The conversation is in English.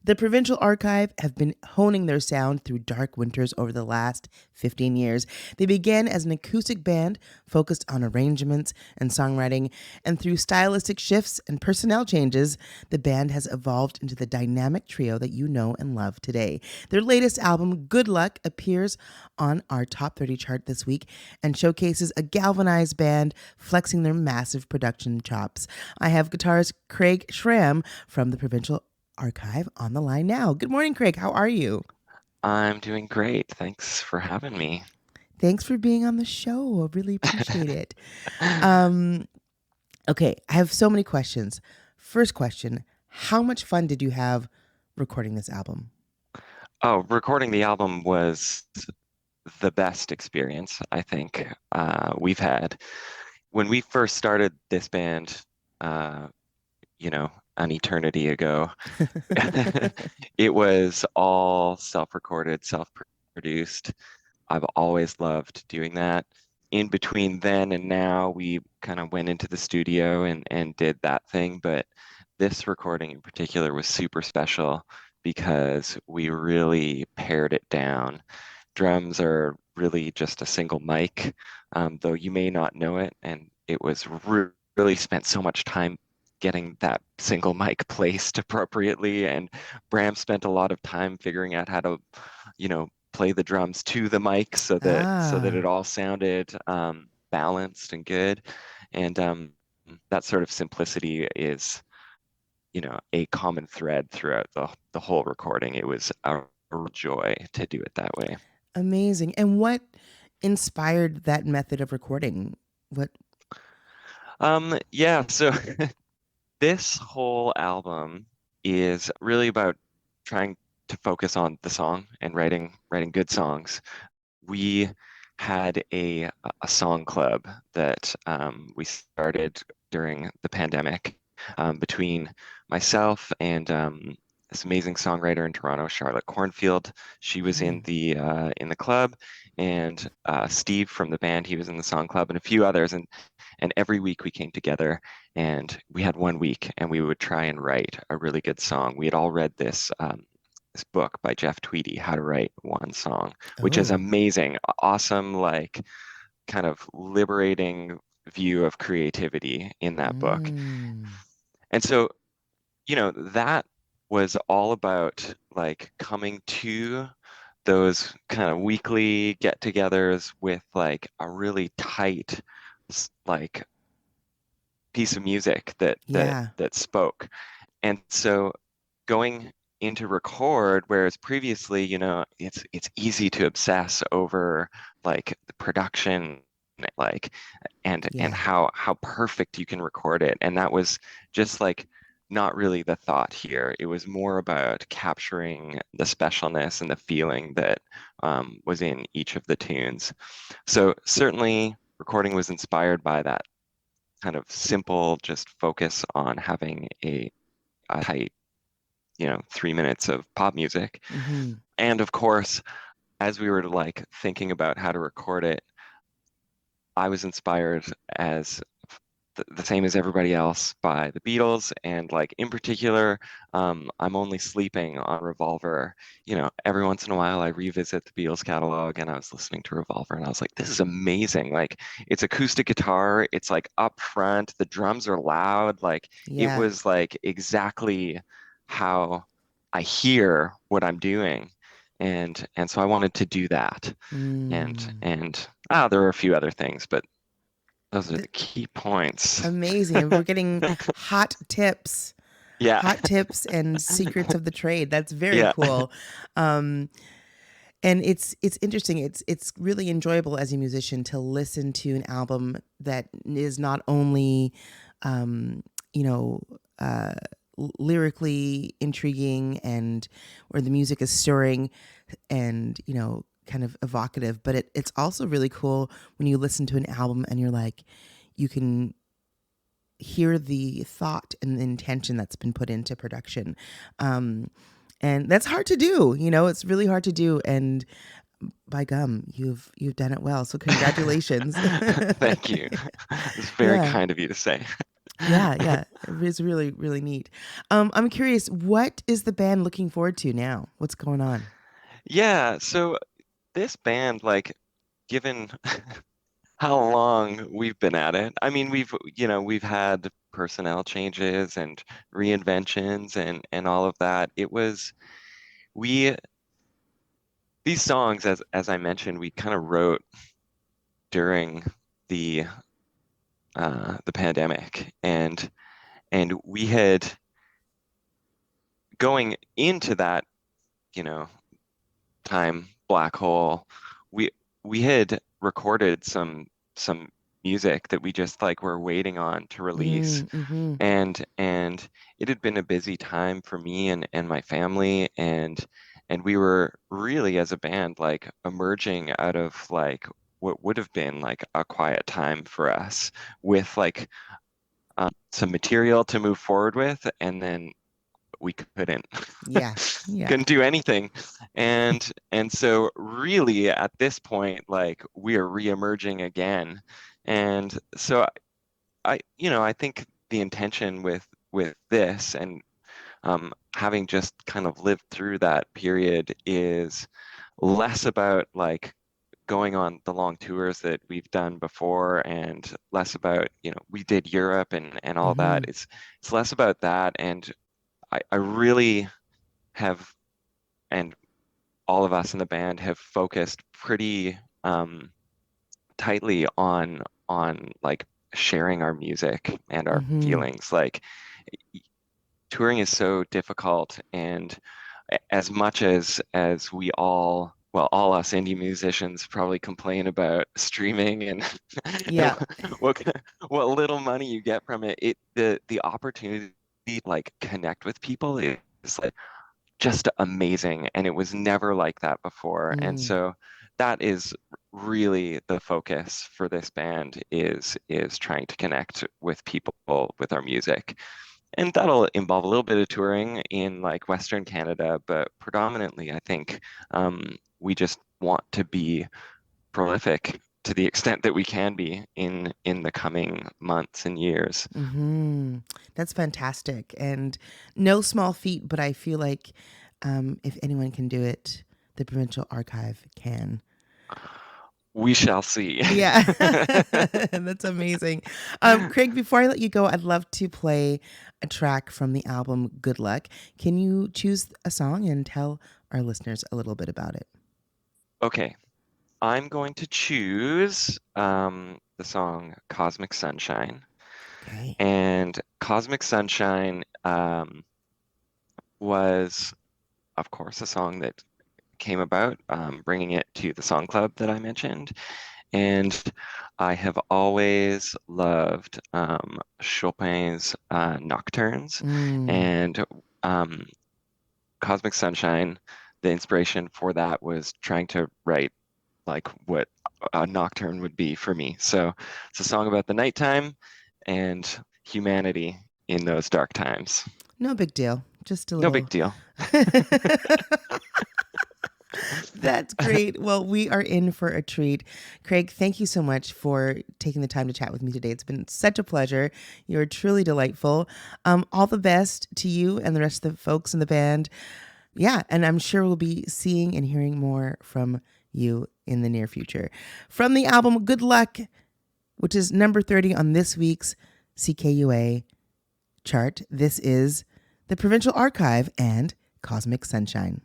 The Provincial Archive have been honing their sound through dark winters over the last 15 years. They began as an acoustic band focused on arrangements and songwriting, and through stylistic shifts and personnel changes, the band has evolved into the dynamic trio that you know and love today. Their latest album, Good Luck, appears on our Top 30 chart this week and showcases a galvanized band flexing their massive production chops. I have guitarist Craig Schram from the Provincial Archive on the line now. Good morning, Craig. How are you? I'm doing great. Thanks for having me. Thanks for being on the show. I really appreciate it. Um, okay, I have so many questions. First question, how much fun did you have recording this album? Oh, recording the album was the best experience I think we've had. When we first started this band, uh, an eternity ago, it was all self-recorded, self-produced. I've always loved doing that. In between then and now, we kind of went into the studio and did that thing. But this recording in particular was super special because we really pared it down. Drums are really just a single mic, though you may not know it. And it was really spent so much time getting that single mic placed appropriately. And Bram spent a lot of time figuring out how to, play the drums to the mic so that it Ah, all sounded balanced and good. And that sort of simplicity is, a common thread throughout the whole recording. It was a real joy to do it that way. amazing. And what inspired that method of recording? What? Yeah, so this whole album is really about trying to focus on the song and writing good songs. We had a song club that we started during the pandemic between myself and this amazing songwriter in Toronto, Charlotte Cornfield. She was Mm, in the club, and Steve from the band, he was in the song club, and a few others. And every week we came together, and we had one week, and we would try and write a really good song. We had all read this book by Jeff Tweedy, How to Write One Song, which is oh. amazing, awesome, like kind of liberating view of creativity in that book. Mm, And so, that was all about like coming to those kind of weekly get-togethers with like a really tight like piece of music that that yeah. that spoke. And so going into record, whereas previously, it's easy to obsess over like the production, like and Yeah. how perfect you can record it. And that was just like not really the thought here. It was more about capturing the specialness and the feeling that was in each of the tunes. So certainly recording was inspired by that kind of simple, just focus on having a tight 3 minutes of pop music. Mm-hmm. And of course, as we were like thinking about how to record it, I was inspired as the same as everybody else by the Beatles. And like in particular, I'm Only Sleeping on Revolver. Every once in a while I revisit the Beatles catalog, and I was listening to Revolver and I was like, this is amazing. Like it's acoustic guitar, it's like up front, the drums are loud. Like it Yeah. was like exactly how I hear what I'm doing. And so I wanted to do that. And Mm. and there are a few other things, but those are the key points. Amazing. And we're getting Yeah. hot tips and secrets of the trade. That's very Yeah. cool. Um, and it's interesting. It's really enjoyable as a musician to listen to an album that is not only, um, you know, uh, lyrically intriguing and where the music is stirring and kind of evocative, but it's also really cool when you listen to an album and you're like, you can hear the thought and the intention that's been put into production. Um, and that's hard to do. It's really hard to do. And by gum, you've done it well. So congratulations. Thank you. It's very Yeah. kind of you to say. Yeah, yeah. It is really, really neat. I'm curious, what is the band looking forward to now? What's going on? Yeah, so this band, like, given how long we've been at it, I mean, we've had personnel changes and reinventions and all of that. We these songs, as I mentioned, we kind of wrote during the the pandemic, and we had going into that, you know, time black hole, we we had recorded some music that we just like were waiting on to release, Mm-hmm. and it had been a busy time for me and my family, and we were really as a band like emerging out of like what would have been like a quiet time for us with like some material to move forward with, and then we couldn't Yeah, yeah. couldn't do anything. And so really at this point, like we are reemerging again. And so I think the intention with this and having just kind of lived through that period is less about like going on the long tours that we've done before and less about, we did Europe and all that. Mm-hmm. It's less about that. And I really have, and all of us in the band have focused pretty tightly on like sharing our music and our Mm-hmm. feelings. Like touring is so difficult, and as much as we all, well, all us indie musicians probably complain about streaming and and Yeah. what what little money you get from it, the opportunity to like connect with people is like just amazing, and it was never like that before. And Mm. so that is really the focus for this band is trying to connect with people with our music. And that'll involve a little bit of touring in like Western Canada, but predominantly I think we just want to be prolific to the extent that we can be in the coming months and years. Hmm. That's fantastic. And no small feat, but I feel like if anyone can do it, the Provincial Archive can. We shall see. Yeah, that's amazing. Craig, before I let you go, I'd love to play a track from the album Good Luck. Can you choose a song and tell our listeners a little bit about it? Okay, I'm going to choose the song Cosmic Sunshine. Okay. And Cosmic Sunshine was, of course, a song that came about, bringing it to the song club that I mentioned. And I have always loved Chopin's Nocturnes, Mm, and um, Cosmic Sunshine. The inspiration for that was trying to write like what a nocturne would be for me. So it's a song about the nighttime and humanity in those dark times. no big deal. Just a No big little. deal. That's great. Well, we are in for a treat. Craig, thank you so much for taking the time to chat with me today. It's been such a pleasure. You're truly delightful. All the best to you and the rest of the folks in the band. Yeah, and I'm sure we'll be seeing and hearing more from you in the near future. From the album Good Luck, which is number 30 on this week's CKUA chart, this is the Provincial Archive and Cosmic Sunshine.